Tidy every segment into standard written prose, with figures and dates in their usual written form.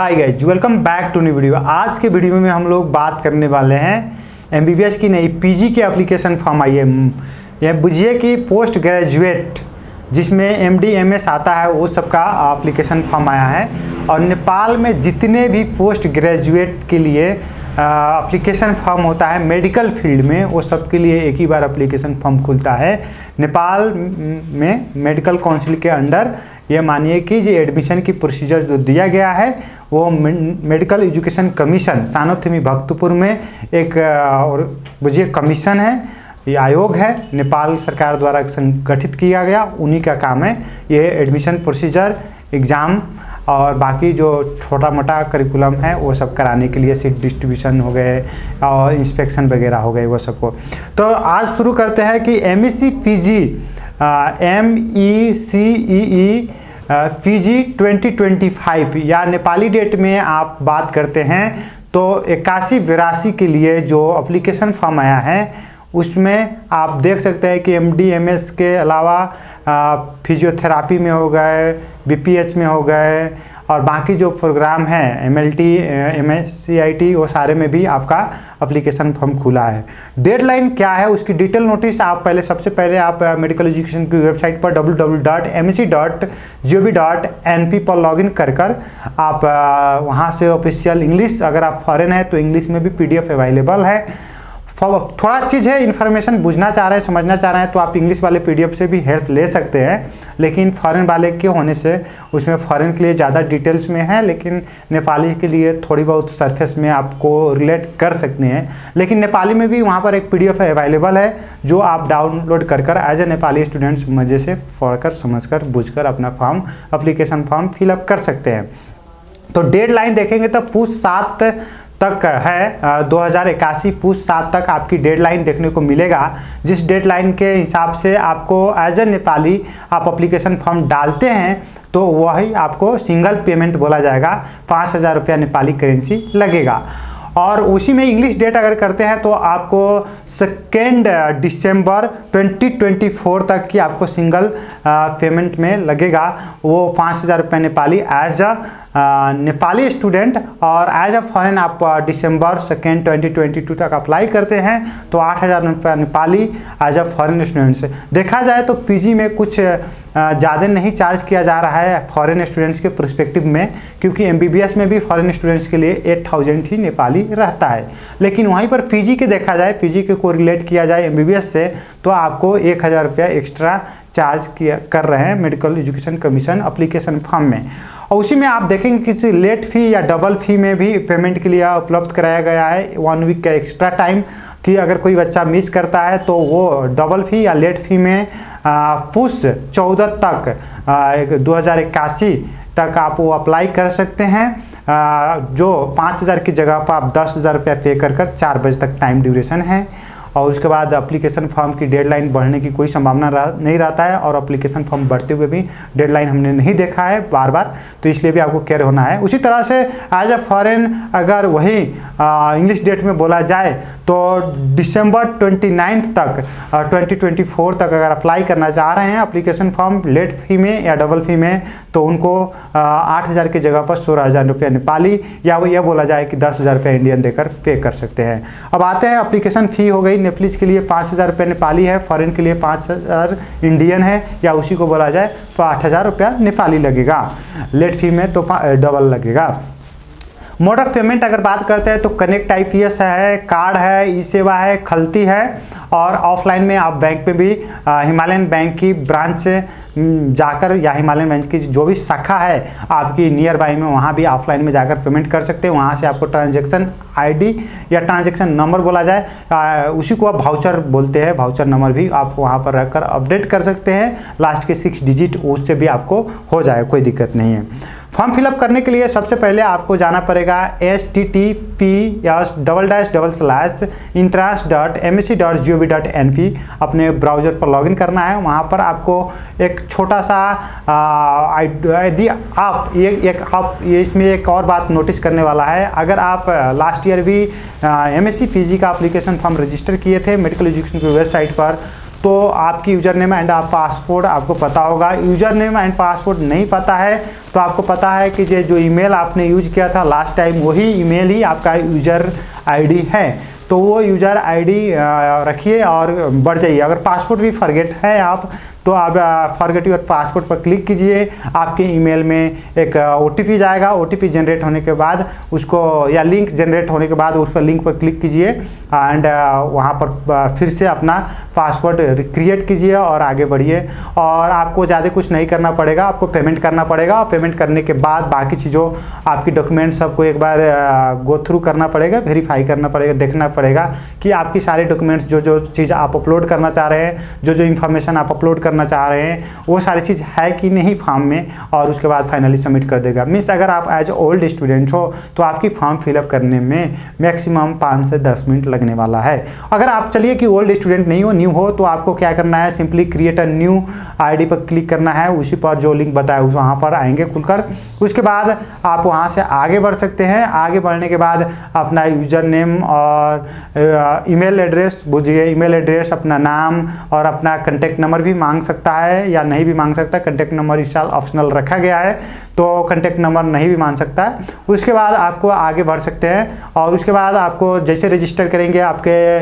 Hi guys, welcome back to new video. आज के video में हम लोग बात करने वाले हैं एमबीबीएस की नई पीजी की एप्लीकेशन फॉर्म आई है। यह बुझिए कि पोस्ट ग्रेजुएट जिसमें एमडी एमएस आता है वो सबका एप्लीकेशन फॉर्म आया है। और नेपाल में जितने भी पोस्ट ग्रेजुएट के लिए एप्लीकेशन फॉर्म होता है मेडिकल फील्ड में, वो सब के लिए एक ही बार एप्लीकेशन फॉर्म खुलता है। नेपाल में मेडिकल काउंसिल के अंडर ये मानिए कि जो एडमिशन की प्रोसीजर जो दिया गया है वो मेडिकल एजुकेशन कमीशन सानोथेमी भक्तपुर में एक और बुझिए कमीशन है, ये आयोग है, नेपाल सरकार द्वारा गठित किया गया, उन्हीं का काम है ये एडमिशन प्रोसीजर, एग्ज़ाम और बाकी जो छोटा मोटा करिकुलम है वो सब कराने के लिए, सीट डिस्ट्रीब्यूशन हो गए और इंस्पेक्शन वगैरह हो गए वो सबको। तो आज शुरू करते हैं कि एमएससी पीजी MECEE पीजी 2025 या नेपाली डेट में आप बात करते हैं तो 81-82 के लिए जो एप्लीकेशन फॉर्म आया है उसमें आप देख सकते हैं कि एमडी एमएस के अलावा फिजियोथेरापी में हो गए, बीपीएच में हो गए और बाकी जो प्रोग्राम है एमएलटी एमएससीआईटी वो सारे में भी आपका एप्लीकेशन फॉर्म खुला है। डेडलाइन क्या है उसकी डिटेल नोटिस आप सबसे पहले आप मेडिकल एजुकेशन की वेबसाइट पर www.mec.gov.np पर लॉगिन कर आप वहाँ से ऑफिशियल इंग्लिश, अगर आप फॉरेन है तो इंग्लिश में भी पीडीएफ अवेलेबल है। थोड़ा चीज़ है, इन्फॉर्मेशन बुझना चाह रहे हैं, समझना चाह रहे हैं तो आप इंग्लिश वाले पीडीएफ से भी हेल्प ले सकते हैं, लेकिन फॉरेन वाले के होने से उसमें फॉरेन के लिए ज़्यादा डिटेल्स में है, लेकिन नेपाली के लिए थोड़ी बहुत सरफेस में आपको रिलेट कर सकते हैं। लेकिन नेपाली में भी वहाँ पर एक पीडीएफ अवेलेबल है जो आप डाउनलोड कर एज ए नेपाली स्टूडेंट्स मज़े से पढ़कर समझकर बूझकर अपना एप्लीकेशन फॉर्म फिलअप कर सकते हैं। तो डेडलाइन देखेंगे तो पूछ 7 तक है, 2081 पूछ 7 तक आपकी डेडलाइन देखने को मिलेगा। जिस डेडलाइन के हिसाब से आपको एज ए नेपाली आप एप्लीकेशन फॉर्म डालते हैं तो वही आपको सिंगल पेमेंट बोला जाएगा, 5000 रुपया नेपाली करेंसी लगेगा। और उसी में इंग्लिश डेट अगर करते हैं तो आपको 2 दिसंबर 2024 तक की आपको सिंगल पेमेंट में लगेगा, वो 5000 रुपये Nepali as a Nepali student. और एज अ फॉरेन आप दिसंबर 2 2022 तक अप्लाई करते हैं तो 8000 रुपये Nepali as a foreign students. देखा जाए तो पीजी में कुछ ज़्यादा नहीं चार्ज किया जा रहा है फॉरेन स्टूडेंट्स के पर्सपेक्टिव में, क्योंकि एमबीबीएस में भी फॉरेन स्टूडेंट्स के लिए 8000 ही नेपाली रहता है। लेकिन वहीं पर पीजी के देखा जाए, पीजी के को रिलेट किया जाए एमबीबीएस से तो आपको 1000 रुपया एक्स्ट्रा चार्ज कर रहे हैं medical education commission application form में। और उसी में आप देखेंगे किसी लेट फ़ी या डबल फी में भी पेमेंट के लिए उपलब्ध कराया गया है 1 वीक का एक्स्ट्रा टाइम, कि अगर कोई बच्चा मिस करता है तो वो डबल फी या लेट फी में पूछ 14 तक 2081 तक आप वो अप्लाई कर सकते हैं। जो 5000 की जगह पर आप 10,000 रुपया पे कर 4 बजे तक टाइम ड्यूरेशन है। और उसके बाद एप्लीकेशन फॉर्म की डेडलाइन बढ़ने की कोई संभावना नहीं रहता है, और एप्लीकेशन फॉर्म बढ़ते हुए भी डेडलाइन हमने नहीं देखा है बार बार, तो इसलिए भी आपको केयर होना है। उसी तरह से एज अ फॉरेन अगर वही इंग्लिश डेट में बोला जाए तो दिसंबर 29 तक 2024 तक अगर अप्लाई करना चाह रहे हैं एप्लीकेशन फॉर्म लेट फी में या डबल फी में, तो उनको 8000 की जगह पर 16,000 रुपया नेपाली या वो यह बोला जाए कि 10,000 रुपया इंडियन देकर पे कर सकते हैं। अब आते हैं एप्लीकेशन फ़ी हो गई, नेप्लीज के लिए 5000 रुपये नेपाली है, फॉरेन के लिए 5000 इंडियन है, या उसी को बोला जाए तो 8000 रुपया नेपाली लगेगा, लेट फी में तो डबल लगेगा। मोड ऑफ पेमेंट अगर बात करते हैं तो कनेक्ट IPS है, कार्ड है, ई सेवा है, खलती है, और ऑफलाइन में आप बैंक में भी हिमालयन बैंक की ब्रांच से जाकर या हिमालयन बैंक की जो भी शाखा है आपकी नियर बाई में वहाँ भी ऑफलाइन में जाकर पेमेंट कर सकते हैं। वहाँ से आपको ट्रांजैक्शन ID या ट्रांजैक्शन नंबर बोला जाए, उसी को आप वाउचर बोलते हैं, वाउचर नंबर भी आप वहाँ पर रखकर अपडेट कर सकते हैं, लास्ट के 6 डिजिट उससे भी आपको हो जाए, कोई दिक्कत नहीं है। फॉर्म फिलअप करने के लिए सबसे पहले आपको जाना पड़ेगा https://entrance.mec.gov.np अपने ब्राउज़र पर लॉगिन करना है। वहाँ पर आपको एक छोटा सा यदि आप ये इसमें एक और बात नोटिस करने वाला है, अगर आप लास्ट ईयर भी MSc PG का एप्लीकेशन फॉर्म रजिस्टर किए थे मेडिकल एजुकेशन की वेबसाइट पर, तो आपकी यूज़र नेम एंड पासवर्ड आपको पता होगा। यूज़र नेम एंड पासवर्ड नहीं पता है तो आपको पता है कि जो ईमेल आपने यूज किया था लास्ट टाइम वही ईमेल ही आपका यूज़र आईडी है, तो वो यूज़र आईडी रखिए और बढ़ जाइए। अगर पासवर्ड भी फॉरगेट है आप तो आप फॉरगेट योर पासवर्ड पर क्लिक कीजिए, आपके ईमेल में एक OTP जाएगा। OTP जनरेट होने के बाद उसको, या लिंक जनरेट होने के बाद उस पर लिंक पर क्लिक कीजिए एंड वहाँ पर फिर से अपना पासवर्ड क्रिएट कीजिए और आगे बढ़िए। और आपको ज़्यादा कुछ नहीं करना पड़ेगा, आपको पेमेंट करना पड़ेगा और पेमेंट करने के बाद बाकी चीज़ों आपकी डॉक्यूमेंट सबको एक बार गो थ्रू करना पड़ेगा, वेरीफाई करना पड़ेगा, देखना पड़ेगा कि आपकी सारे डॉक्यूमेंट्स जो चीज़ आप अपलोड करना चाह रहे हैं, जो इन्फॉर्मेशन आप अपलोड करना चाह रहे हैं वो सारी चीज़ है कि नहीं फॉर्म में, और उसके बाद फाइनली सबमिट कर देगा। मीन्स अगर आप एज ओल्ड स्टूडेंट हो तो आपकी फॉर्म फिलअप करने में मैक्सिमम 5 से 10 मिनट लगने वाला है। अगर आप चलिए कि ओल्ड स्टूडेंट नहीं हो, न्यू हो, तो आपको क्या करना है, simply create a new ID पर क्लिक करना है। उसी पर जो लिंक बताया उस वहाँ पर आएंगे खुलकर। उसके बाद आप वहाँ से आगे बढ़ सकते हैं। आगे बढ़ने के बाद अपना यूज़र नेम और ईमेल एड्रेस, बुझिए ईमेल एड्रेस, अपना नाम और अपना कॉन्टैक्ट नंबर भी मांग सकता है या नहीं भी मांग सकता। कॉन्टैक्ट नंबर इस साल ऑप्शनल रखा गया है तो कॉन्टैक्ट नंबर नहीं भी मांग सकता है। उसके बाद आपको आगे बढ़ सकते हैं और उसके बाद आपको जैसे रजिस्टर करेंगे आपके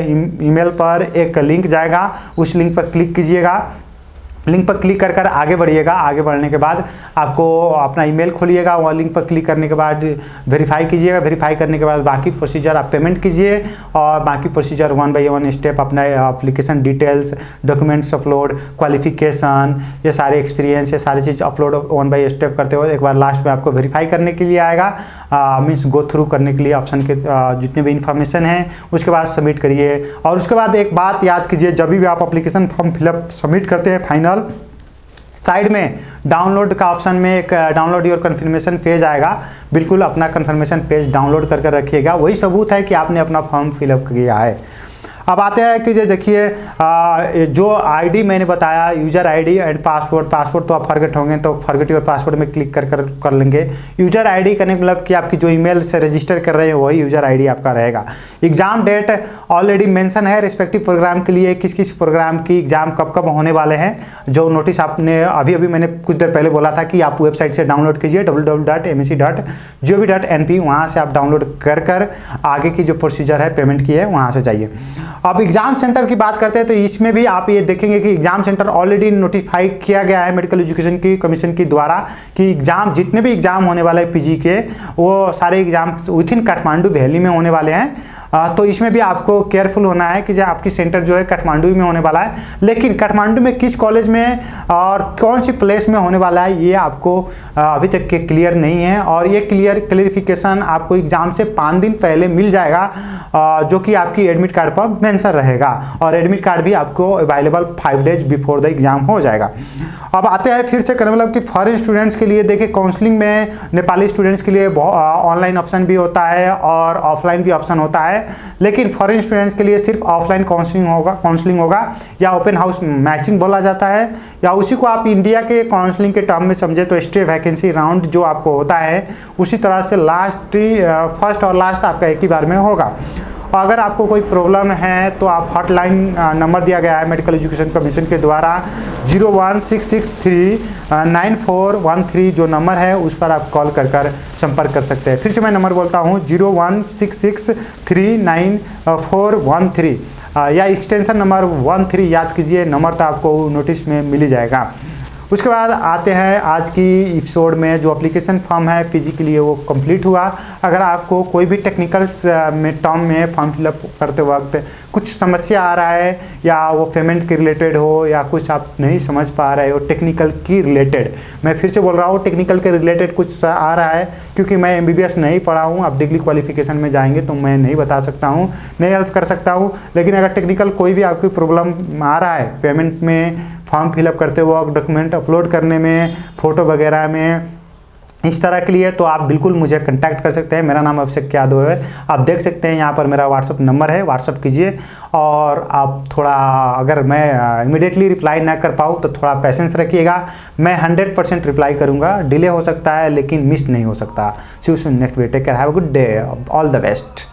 ईमेल पर एक लिंक जाएगा, उस लिंक पर क्लिक कीजिएगा। लिंक पर क्लिक कर आगे बढ़िएगा। आगे बढ़ने के बाद आपको अपना ईमेल खोलिएगा, वहाँ लिंक पर क्लिक करने के बाद वेरीफाई कीजिएगा। वेरीफाई करने के बाद बाकी प्रोसीजर आप पेमेंट कीजिए और बाकी प्रोसीजर 1 बाय 1 स्टेप, अपना application details, documents upload, qualification, ये सारे एक्सपीरियंस, ये सारी चीज़ अपलोड 1 बाय स्टेप करते हुए एक बार लास्ट में आपको वेरीफाई करने के लिए आएगा, मीन्स गो थ्रू करने के लिए ऑप्शन के जितने भी इंफॉर्मेशन हैं। उसके बाद सबमिट करिए। और उसके बाद एक बात याद कीजिए, जब भी आप एप्लीकेशन फॉर्म फिलअप सबमिट करते हैं फाइनल, साइड में डाउनलोड का ऑप्शन में एक डाउनलोड योर कन्फर्मेशन पेज आएगा। बिल्कुल अपना कन्फर्मेशन पेज डाउनलोड करके रखिएगा, वही सबूत है कि आपने अपना फॉर्म फिलअप किया है। अब आते हैं कि देखिए जो आईडी मैंने बताया, यूज़र आईडी एंड पासवर्ड तो आप फॉरगेट होंगे तो फॉरगेट योर पासवर्ड में क्लिक कर लेंगे। यूज़र आईडी करने का मतलब कि आपकी जो ईमेल से रजिस्टर कर रहे हैं वही यूज़र आईडी आपका रहेगा। एग्ज़ाम डेट ऑलरेडी मेंशन है रिस्पेक्टिव प्रोग्राम के लिए, किस किस प्रोग्राम की एग्ज़ाम कब कब होने वाले हैं। जो नोटिस आपने अभी मैंने कुछ देर पहले बोला था कि आप वेबसाइट से डाउनलोड कीजिए www.mec.gov.np, वहाँ से आप डाउनलोड कर आगे की जो प्रोसीजर है पेमेंट की है वहाँ से जाइए। अब एग्जाम सेंटर की बात करते हैं तो इसमें भी आप ये देखेंगे कि एग्जाम सेंटर ऑलरेडी नोटिफाई किया गया है मेडिकल एजुकेशन की कमीशन के द्वारा कि एग्जाम, जितने भी एग्जाम होने वाले हैं पीजी के, वो सारे exam with in Kathmandu valley में होने वाले हैं। तो इसमें भी आपको केयरफुल होना है कि जो आपकी सेंटर जो है काठमांडू में होने वाला है, लेकिन काठमांडू में किस कॉलेज में और कौन सी प्लेस में होने वाला है ये आपको अभी तक के क्लियर नहीं है। और ये क्लियरिफिकेशन आपको एग्जाम से 5 दिन पहले मिल जाएगा, जो कि आपकी एडमिट कार्ड पर मेंशन रहेगा। और एडमिट कार्ड भी आपको available 5 days before the exam हो जाएगा। अब आते हैं फिर से करने मतलब कि फॉरेन स्टूडेंट्स के लिए देखिए, काउंसलिंग में नेपाली स्टूडेंट्स के लिए ऑनलाइन ऑप्शन भी होता है और ऑफलाइन भी ऑप्शन होता है, लेकिन फॉरेन स्टूडेंट्स के लिए सिर्फ ऑफलाइन काउंसलिंग होगा या ओपन हाउस मैचिंग बोला जाता है, या उसी को आप इंडिया के काउंसलिंग के टर्म में समझे तो स्टे वैकेंसी राउंड जो आपको होता है उसी तरह से फर्स्ट और लास्ट आपका एक ही बार में होगा। अगर आपको कोई प्रॉब्लम है तो आप हॉटलाइन नंबर दिया गया है मेडिकल एजुकेशन कमीशन के द्वारा 016639413 जो नंबर है उस पर आप कॉल कर संपर्क कर सकते हैं। फिर से मैं नंबर बोलता हूँ 016639413 या एक्सटेंशन नंबर 13 याद कीजिए, नंबर तो आपको नोटिस में मिल ही जाएगा। उसके बाद आते हैं आज की एपिसोड में, जो एप्लीकेशन फॉर्म है पीजी के लिए वो कंप्लीट हुआ। अगर आपको कोई भी टेक्निकल में टर्म में फॉर्म फिलअप करते वक्त कुछ समस्या आ रहा है या वो पेमेंट के रिलेटेड हो या कुछ आप नहीं समझ पा रहे हो टेक्निकल की रिलेटेड, मैं फिर से बोल रहा हूँ टेक्निकल के रिलेटेड कुछ आ रहा है, क्योंकि मैं MBBS नहीं पढ़ा हूँ, आप डिग्री क्वालिफिकेशन में जाएंगे तो मैं नहीं बता सकता हूँ, नहीं हेल्प कर सकता हूँ। लेकिन अगर टेक्निकल कोई भी आपकी प्रॉब्लम आ रहा है पेमेंट में, फॉर्म फिलअप करते वक्त, डॉक्यूमेंट अपलोड करने में, फ़ोटो वगैरह में, इस तरह के लिए तो आप बिल्कुल मुझे कांटेक्ट कर सकते हैं। मेरा नाम अभिषेक यादव है, आप देख सकते हैं यहाँ पर मेरा व्हाट्सअप नंबर है, व्हाट्सअप कीजिए। और आप थोड़ा, अगर मैं इमीडिएटली रिप्लाई ना कर पाऊँ तो थोड़ा पेशेंस रखिएगा, मैं 100% रिप्लाई करूँगा। डिले हो सकता है लेकिन मिस नहीं हो सकता। See you soon next video, take care, have a good day, all the best.